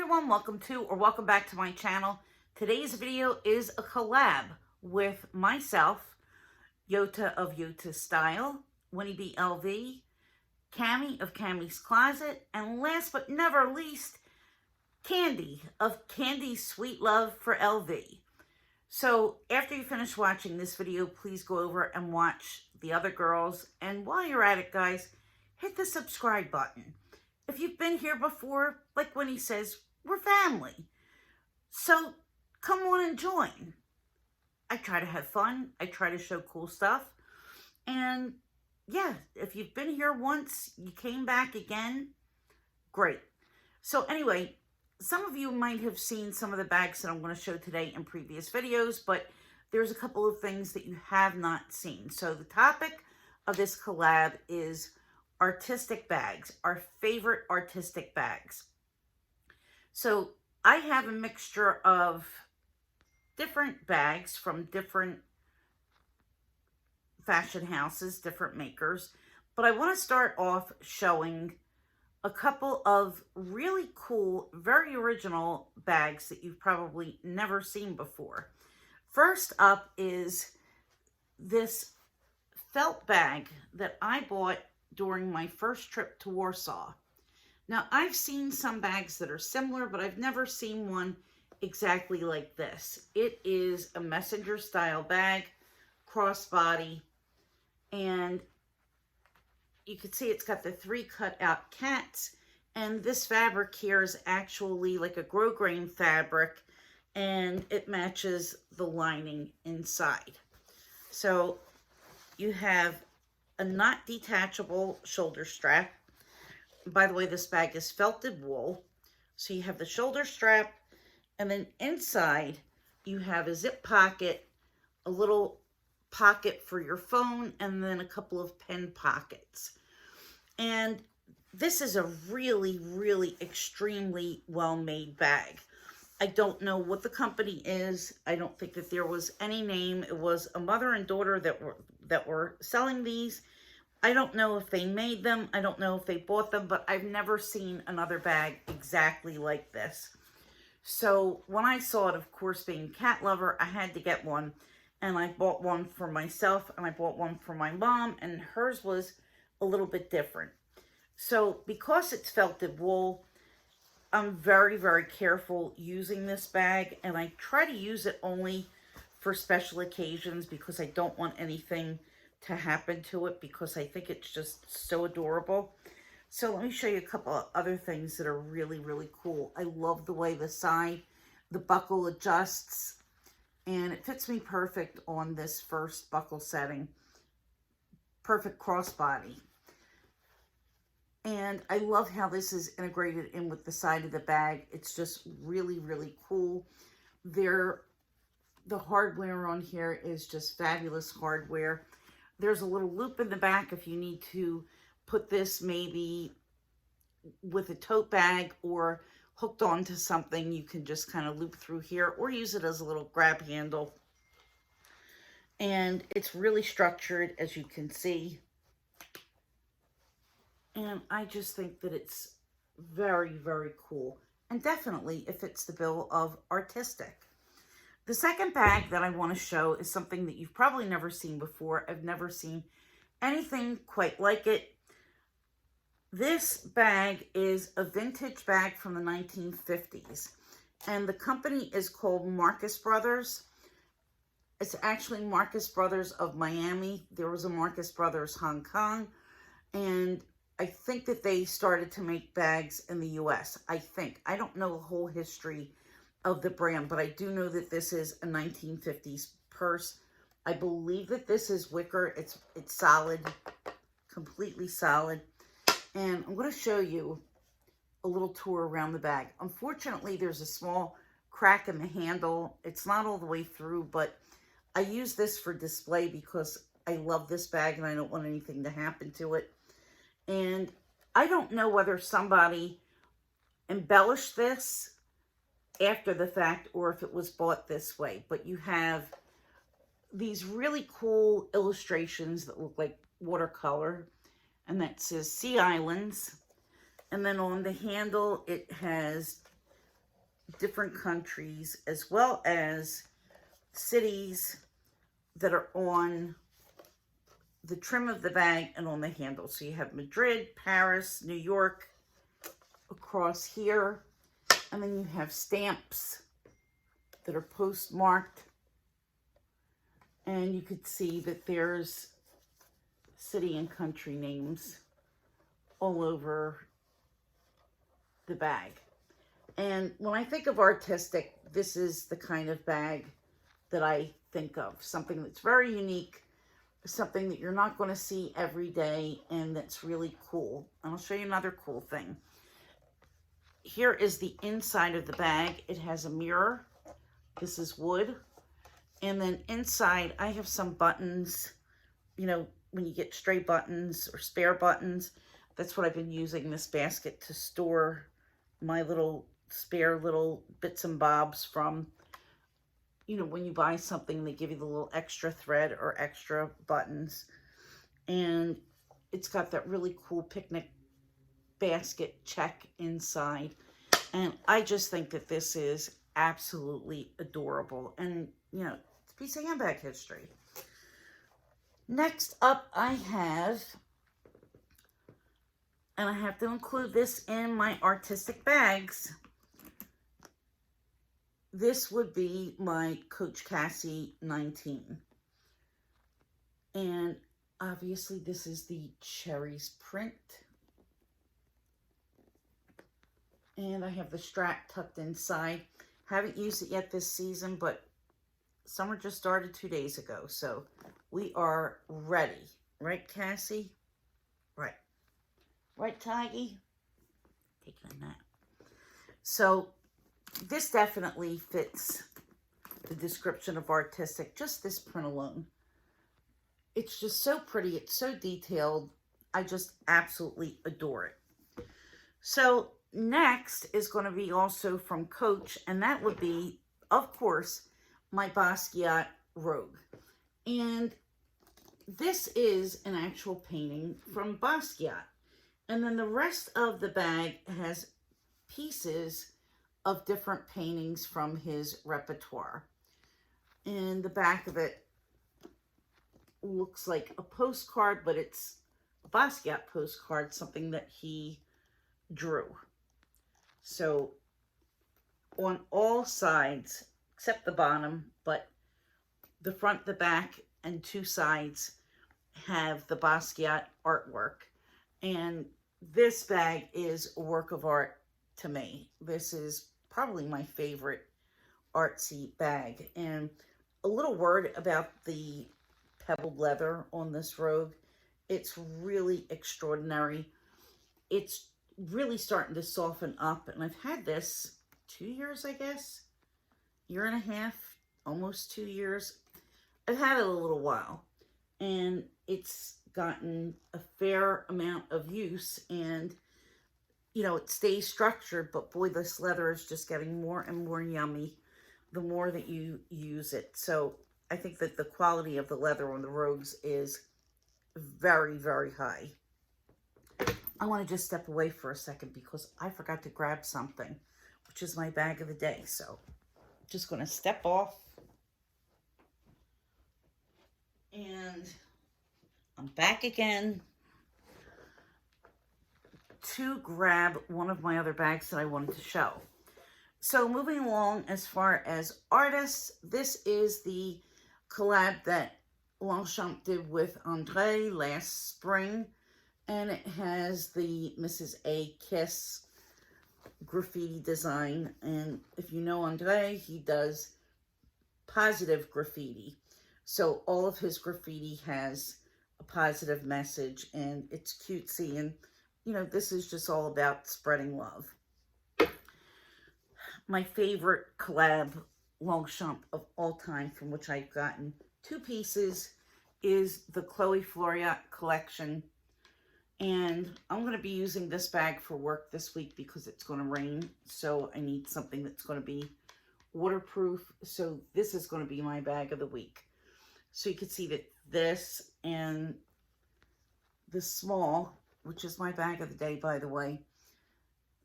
everyone, welcome to or welcome back to my channel. Today's video is a collab with myself, Yota of Yota Style, Winnie B LV, Cami of Cami's Closet, and last but never least, Candy of Candy's Sweet Love for LV. So after you finish watching this video, please go over and watch the other girls. And while you're at it, guys, hit the subscribe button. If you've been here before, like Winnie says, we're family. So come on and join. I try to have fun. I try to show cool stuff. And yeah, if you've been here once, you came back again, great. So anyway, some of you might have seen some of the bags that I'm going to show today in previous videos, but there's a couple of things that you have not seen. So the topic of this collab is artistic bags, our favorite artistic bags. So I have a mixture of different bags from different fashion houses, different makers, but I want to start off showing a couple of really cool, very original bags that you've probably never seen before. First up is this felt bag that I bought during my first trip to Warsaw. Now, I've seen some bags that are similar, but I've never seen one exactly like this. It is a messenger style bag, crossbody, and you can see it's got the 3 cut out cats, and this fabric here is actually like a grosgrain fabric, and it matches the lining inside. So you have a not detachable shoulder strap. By the way, this bag is felted wool. So you have the shoulder strap, and then inside you have a zip pocket, a little pocket for your phone, and then a couple of pen pockets. And this is a really, really extremely well-made bag. I don't know what the company is. I don't think that there was any name. It was a mother and daughter that were selling these. I don't know if they made them. I don't know if they bought them, but I've never seen another bag exactly like this. So when I saw it, of course, being a cat lover, I had to get one. And I bought one for myself, and I bought one for my mom, and hers was a little bit different. So because it's felted wool, I'm very, very careful using this bag, and I try to use it only for special occasions because I don't want anything to happen to it, because I think it's just so adorable. So let me show you a couple of other things that are really, really cool. I love the way the buckle adjusts, and it fits me perfect on this first buckle setting. Perfect crossbody. And I love how this is integrated in with the side of the bag. It's just really, really cool. The hardware on here is just fabulous hardware. There's a little loop in the back if you need to put this maybe with a tote bag or hooked onto something. You can just kind of loop through here or use it as a little grab handle. And it's really structured, as you can see. And I just think that it's very, very cool. And definitely it fits the bill of artistic. The second bag that I want to show is something that you've probably never seen before. I've never seen anything quite like it. This bag is a vintage bag from the 1950s. And the company is called Marcus Brothers. It's actually Marcus Brothers of Miami. There was a Marcus Brothers Hong Kong. And I think that they started to make bags in the U.S. I think. I don't know the whole history of the brand, but I do know that this is a 1950s purse. I believe that this is wicker. It's solid, completely solid. And I'm going to show you a little tour around the bag. Unfortunately, there's a small crack in the handle. It's not all the way through, but I use this for display because I love this bag and I don't want anything to happen to it. And I don't know whether somebody embellished this after the fact or if it was bought this way, but you have these really cool illustrations that look like watercolor, and that says Sea Islands. And then on the handle, it has different countries as well as cities that are on the trim of the bag and on the handle. So you have Madrid, Paris, New York, across here. And then you have stamps that are postmarked. And you could see that there's city and country names all over the bag. And when I think of artistic, this is the kind of bag that I think of. Something that's very unique, something that you're not going to see every day, and that's really cool. And I'll show you another cool thing. Here is the inside of the bag. It has a mirror. This is wood. And then inside, I have some buttons. You know, when you get stray buttons or spare buttons, that's what I've been using this basket to store my little spare little bits and bobs from. You know, when you buy something, they give you the little extra thread or extra buttons. And it's got that really cool picnic basket check inside. And I just think that this is absolutely adorable. And, you know, it's a piece of handbag history. Next up, I have, and I have to include this in my artistic bags, this would be my Coach Cassie 19. And obviously this is the cherries print. And I have the strap tucked inside. Haven't used it yet this season, but summer just started 2 days ago. So we are ready. Right, Cassie? Right. Right, Tiggy? Taking a nap. So this definitely fits the description of artistic, just this print alone. It's just so pretty. It's so detailed. I just absolutely adore it. So next is going to be also from Coach, and that would be, of course, my Basquiat Rogue. And this is an actual painting from Basquiat. And then the rest of the bag has pieces of different paintings from his repertoire. And the back of it looks like a postcard, but it's a Basquiat postcard, something that he drew. So on all sides, except the bottom, but the front, the back, and two sides have the Basquiat artwork. And this bag is a work of art to me. This is probably my favorite artsy bag. And a little word about the pebbled leather on this Rogue. It's really extraordinary. It's really starting to soften up. And I've had this 2 years, I guess. Year and a half, almost 2 years. I've had it a little while. And it's gotten a fair amount of use. And you know, it stays structured, but boy, this leather is just getting more and more yummy the more that you use it. So I think that the quality of the leather on the Rogues is very, very high. I want to just step away for a second because I forgot to grab something, which is my bag of the day. So I'm just going to step off. And I'm back again to grab one of my other bags that I wanted to show. So moving along as far as artists, this is the collab that Longchamp did with Andre last spring. And it has the Mrs. A Kiss graffiti design. And if you know Andre, he does positive graffiti. So all of his graffiti has a positive message, and it's cutesy, and you know, this is just all about spreading love. My favorite collab Longchamp of all time, from which I've gotten 2 pieces, is the Chloe Floriat collection. And I'm going to be using this bag for work this week because it's going to rain. So I need something that's going to be waterproof. So this is going to be my bag of the week. So you can see that this and the small, which is my bag of the day, by the way,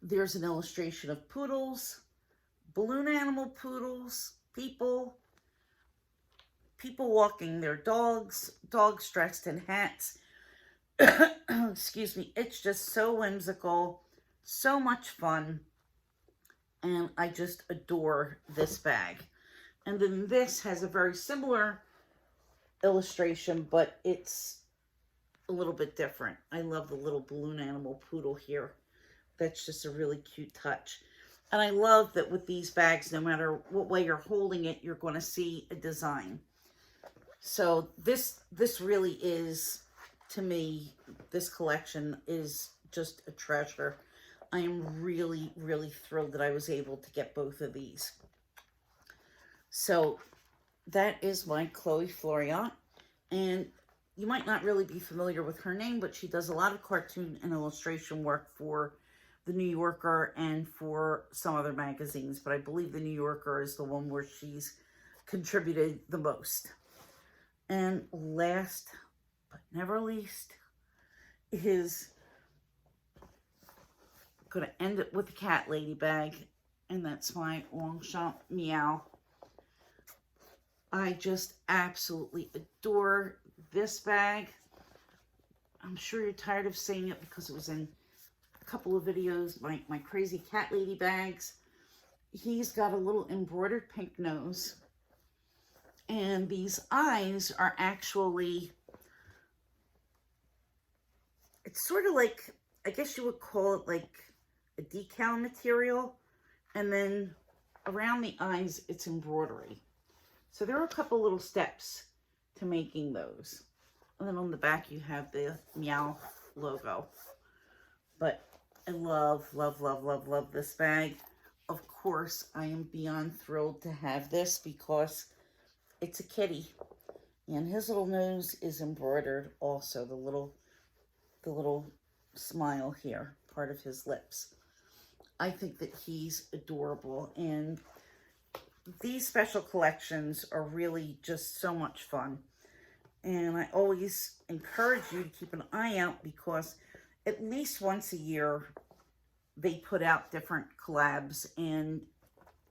there's an illustration of poodles, balloon animal poodles, people walking their dogs, dogs dressed in hats. Excuse me. It's just so whimsical, so much fun, and I just adore this bag. And then this has a very similar illustration, but it's a little bit different. I love the little balloon animal poodle here. That's just a really cute touch. And I love that with these bags, no matter what way you're holding it, you're going to see a design. So this really is, to me, this collection is just a treasure. I am really, really thrilled that I was able to get both of these. So that is my Chloe Floriat. And you might not really be familiar with her name, but she does a lot of cartoon and illustration work for The New Yorker and for some other magazines. But I believe The New Yorker is the one where she's contributed the most. And last but never least is going to end it with the cat lady bag. And that's my Longchamp Meow. I just absolutely adore this bag. I'm sure you're tired of seeing it because it was in a couple of videos, my crazy cat lady bags. He's got a little embroidered pink nose. And these eyes are actually, it's sort of like, I guess you would call it like a decal material. And then around the eyes, it's embroidery. So there are a couple little steps to making those. And then on the back, you have the Meow logo. But I love, love, love, love, love this bag. Of course, I am beyond thrilled to have this because it's a kitty. And his little nose is embroidered also. The little smile here, part of his lips. I think that he's adorable. And these special collections are really just so much fun. And I always encourage you to keep an eye out because at least once a year, they put out different collabs. And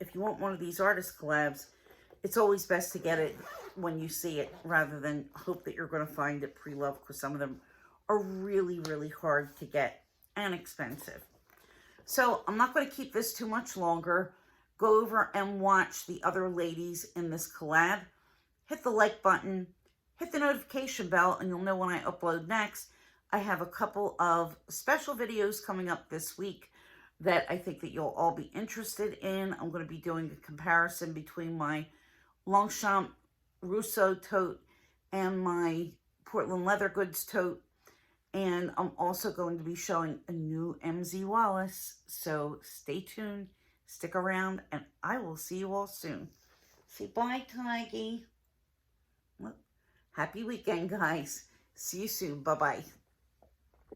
if you want one of these artist collabs, it's always best to get it when you see it rather than hope that you're going to find it pre-loved, because some of them are really, really hard to get and expensive. So I'm not going to keep this too much longer. Go over and watch the other ladies in this collab. Hit the like button, hit the notification bell, and you'll know when I upload next. I have a couple of special videos coming up this week that I think that you'll all be interested in. I'm going to be doing a comparison between my Longchamp Rousseau tote and my Portland Leather Goods tote. And I'm also going to be showing a new MZ Wallace. So stay tuned, stick around, and I will see you all soon. Say bye, Tiggy. Happy weekend, guys. See you soon. Bye-bye.